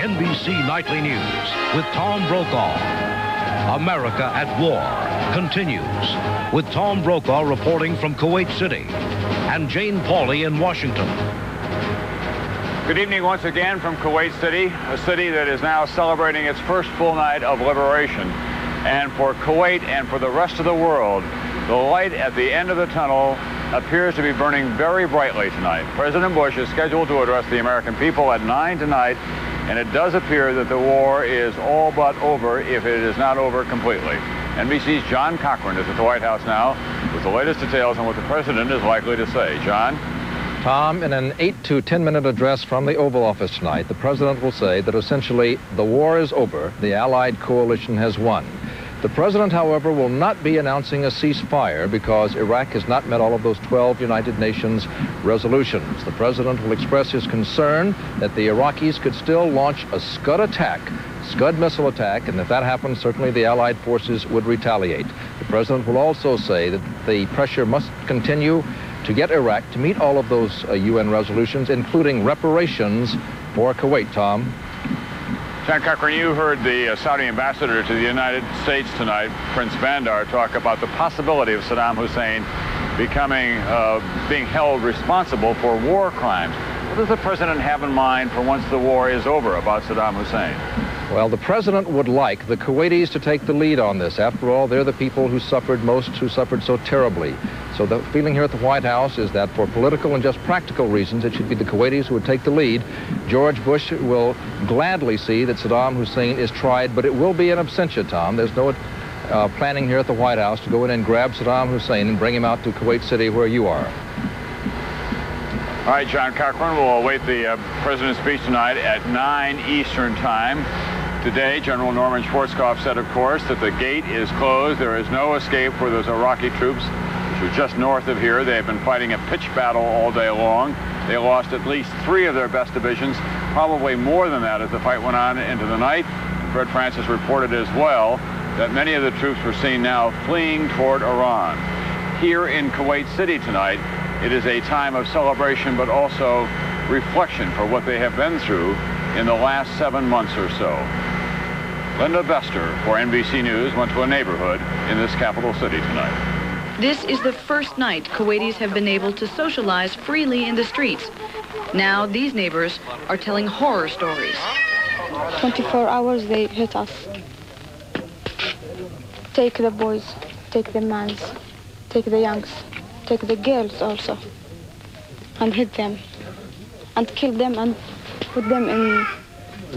NBC Nightly News with Tom Brokaw. America at War continues with Tom Brokaw reporting from Kuwait City and Jane Pauley in Washington. Good evening once again from Kuwait City, a city that is now celebrating its first full night of liberation. And for Kuwait and for the rest of the world, the light at the end of the tunnel appears to be burning very brightly tonight. President Bush is scheduled to address the American people at 9 tonight, and it does appear that the war is all but over, if it is not over completely. NBC's John Cochran is at the White House now with the latest details on what the president is likely to say. John? Tom, in an 8 to 10-minute address from the Oval Office tonight, the president will say that essentially the war is over, the Allied coalition has won. The president, however, will not be announcing a ceasefire because Iraq has not met all of those 12 United Nations resolutions. The president will express his concern that the Iraqis could still launch a Scud missile attack, and if that happens, certainly the Allied forces would retaliate. The president will also say that the pressure must continue to get Iraq to meet all of those UN resolutions, including reparations for Kuwait. Tom? John Cochran, you heard the Saudi ambassador to the United States tonight, Prince Bandar, talk about the possibility of Saddam Hussein being held responsible for war crimes. What does the president have in mind for once the war is over about Saddam Hussein? Well, the president would like the Kuwaitis to take the lead on this. After all, they're the people who suffered most, who suffered so terribly. So the feeling here at the White House is that for political and just practical reasons, it should be the Kuwaitis who would take the lead. George Bush will gladly see that Saddam Hussein is tried, but it will be in absentia, Tom. There's no planning here at the White House to go in and grab Saddam Hussein and bring him out to Kuwait City where you are. All right, John Cochran, we'll await the president's speech tonight at 9 Eastern Time. Today, General Norman Schwarzkopf said, of course, that the gate is closed. There is no escape for those Iraqi troops, which are just north of here. They have been fighting a pitched battle all day long. They lost at least 3 of their best divisions, probably more than that as the fight went on into the night. Fred Francis reported as well that many of the troops were seen now fleeing toward Iran. Here in Kuwait City tonight, it is a time of celebration, but also reflection for what they have been through in the last 7 months or so. Linda Bester for NBC News went to a neighborhood in this capital city tonight. This is the first night Kuwaitis have been able to socialize freely in the streets. Now these neighbors are telling horror stories. 24 hours they hit us. Take the boys, take the mans, take the youngs, take the girls also, and hit them, and kill them, and put them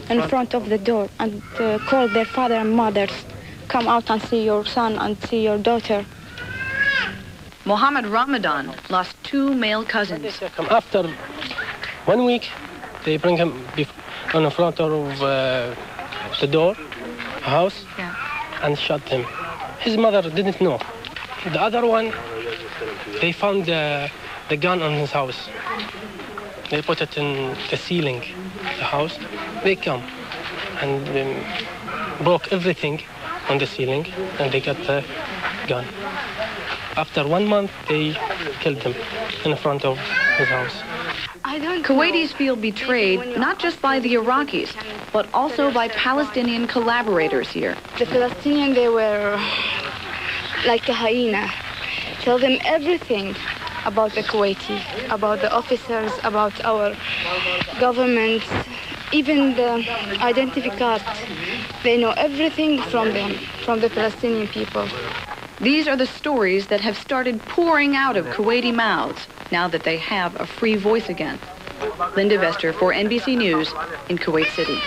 in front of the door, and call their father and mothers, come out and see your son and see your daughter. Mohammed Ramadan lost 2 male cousins. After 1 week, they bring him on the front door of the door, house, and shot him. His mother didn't know. The other one, they found the gun on his house. They put it in the ceiling, the house. They come and broke everything on the ceiling, and they got the gun. After 1 month, they killed him in front of his house. Kuwaitis feel betrayed not just by the Iraqis, but also by Palestinian collaborators here. The Palestinians, they were like a hyena. Tell them everything about the Kuwaiti, about the officers, about our government, even the identity card. They know everything from them, from the Palestinian people. These are the stories that have started pouring out of Kuwaiti mouths now that they have a free voice again. Linda Vester for NBC News in Kuwait City.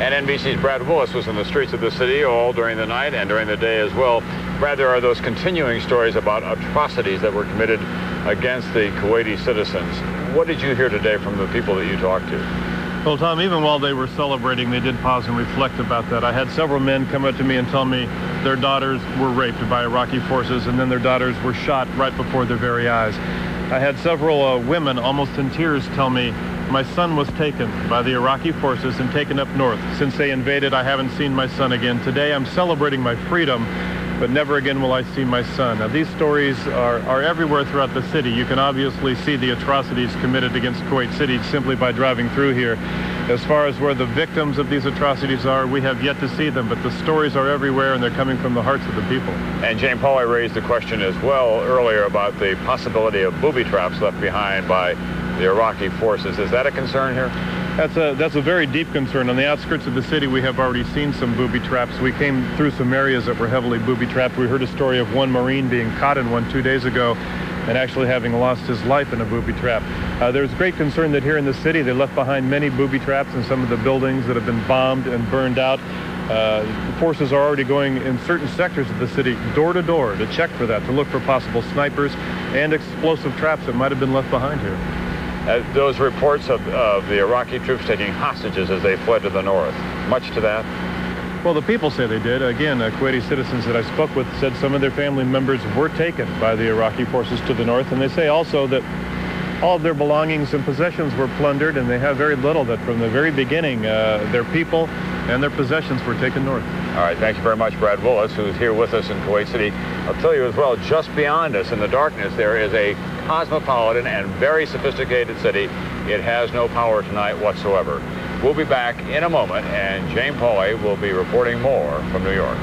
And NBC's Brad Willis was in the streets of the city all during the night and during the day as well. Brad, there are those continuing stories about atrocities that were committed against the Kuwaiti citizens. What did you hear today from the people that you talked to? Well, Tom, even while they were celebrating, they did pause and reflect about that. I had several men come up to me and tell me their daughters were raped by Iraqi forces, and then their daughters were shot right before their very eyes. I had several women almost in tears tell me, my son was taken by the Iraqi forces and taken up north. Since they invaded, I haven't seen my son again. Today, I'm celebrating my freedom, but never again will I see my son. Now, these stories are everywhere throughout the city. You can obviously see the atrocities committed against Kuwait City simply by driving through here. As far as where the victims of these atrocities are, we have yet to see them, but the stories are everywhere and they're coming from the hearts of the people. And Jane Pauley raised the question as well earlier about the possibility of booby traps left behind by the Iraqi forces. Is that a concern here? That's a very deep concern. On the outskirts of the city, we have already seen some booby traps. We came through some areas that were heavily booby trapped. We heard a story of one Marine being caught in one 2 days ago and actually having lost his life in a booby trap. There's great concern that here in the city, they left behind many booby traps in some of the buildings that have been bombed and burned out. The forces are already going in certain sectors of the city, door to door, to check for that, to look for possible snipers and explosive traps that might have been left behind here. Those reports of the Iraqi troops taking hostages as they fled to the north, much to that? Well, the people say they did. Again, Kuwaiti citizens that I spoke with said some of their family members were taken by the Iraqi forces to the north, and they say also that all of their belongings and possessions were plundered, and they have very little, that from the very beginning, their people and their possessions were taken north. All right, thank you very much, Brad Willis, who's here with us in Kuwait City. I'll tell you as well, just beyond us in the darkness, there is a cosmopolitan and very sophisticated city. It has no power tonight whatsoever. We'll be back in a moment, and Jane Pauley will be reporting more from New York.